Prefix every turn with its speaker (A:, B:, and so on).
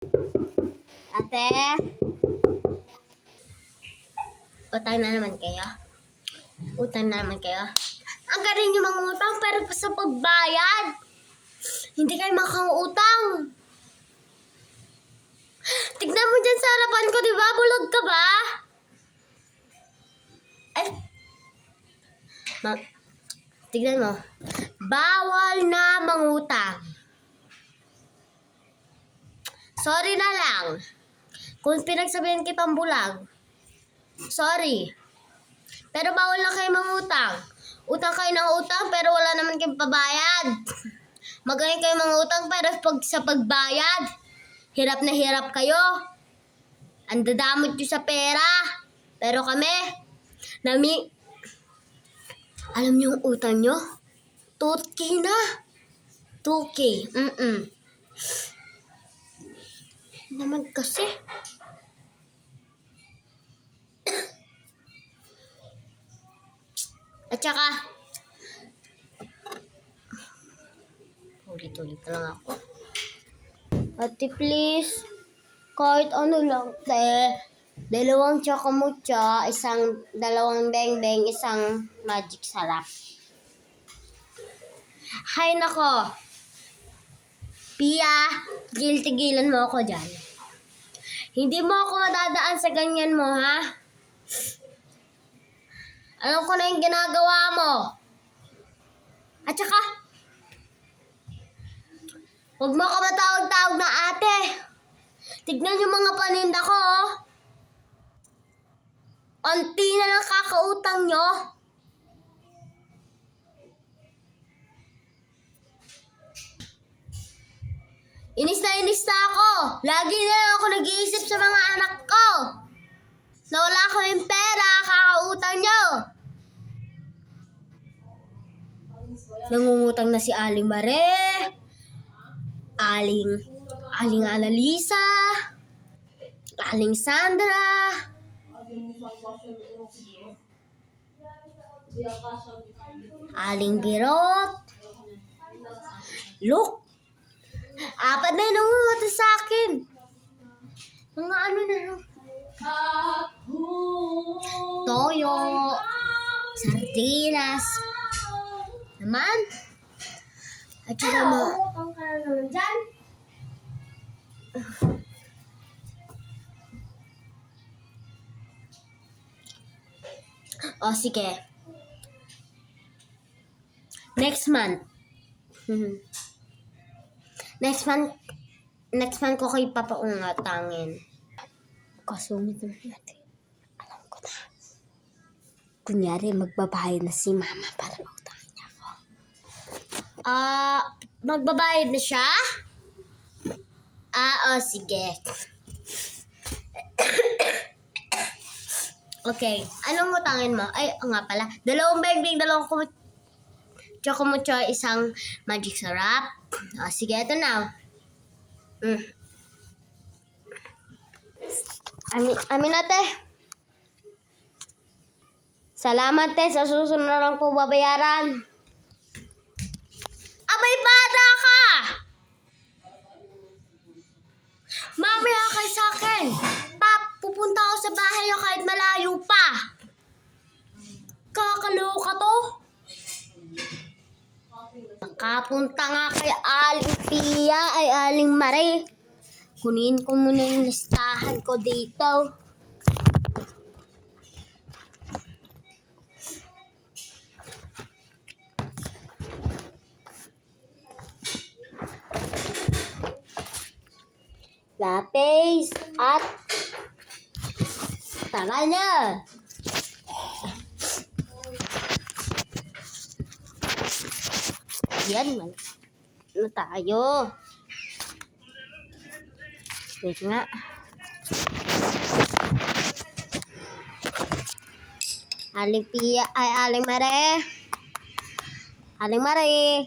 A: Ate? Utang na naman kayo? Utang na naman kayo? Ang galing yung mga utang pero sa pagbayad, hindi kayo makautang. Tignan mo dyan sa harapan ko, di ba? Bulag ka ba? Ay. Tignan mo. Bawal na mangutang. Sorry na lang. Kung pinagsabihan kitang bulag. Sorry. Pero bawal na kayo mangutang. Utang kayo ng utang pero wala naman kayong pabayad. Magaling kayo mangutang pero sa pagbayad, hirap na hirap kayo. Ang dadamot nyo sa pera. Pero kami, alam niyo yung utang nyo? 2K na. 2K. Naman kasi. At saka, ulit-ulit lang ako. Ate, please. Kahit ano lang, te. 2 chocomucho, 2 beng-beng, 1 magic sarap. Hay nako. Pia, tigilan mo ako dyan. Hindi mo ako madadaan sa ganyan mo, ha? Alam ko na yung ginagawa mo. At saka, huwag mo ka matawag-tawag na ate. Tignan yung mga paninda ko, oh. Unti na lang kakautang nyo. Inis na ako. Lagi na lang ako nag-iisip sa mga anak ko. Na wala kaming pera, kakautang nyo. Nangungutang na si Aling Mare, Aling Annalisa, Aling Sandra, Aling Birot. Look! 4 na yung nangungutang sa akin. Mga ano na no? Toyo, sardinas, naman. At saka mo. O, sige. Next month ko kayo papaungatangin. Kasungit na natin. Alam ko na. Kunyari, magbabayad na si mama para utangin niya ako. Magbabayad na siya? Sige. Okay, anong utangin mo? Ay, nga pala. 2 beng-beng, 2 chocomucho, 1 magic sarap. Sige, ito na. Amin ate. Salamat te, sa susunod na lang po babayaran. Abay, bata ka! Mamaya kay sa akin. Pupunta ako sa bahay niyo kahit malayo pa. Kakaloka to. Nakapunta nga kay Aling Pia ay Aling Mare. Kunin ko muna yung listahan ko dito. Lapis at tara na. Yan, ano tayo? Wait nga. Aling Pia ay Aling Mare. Aling Mare.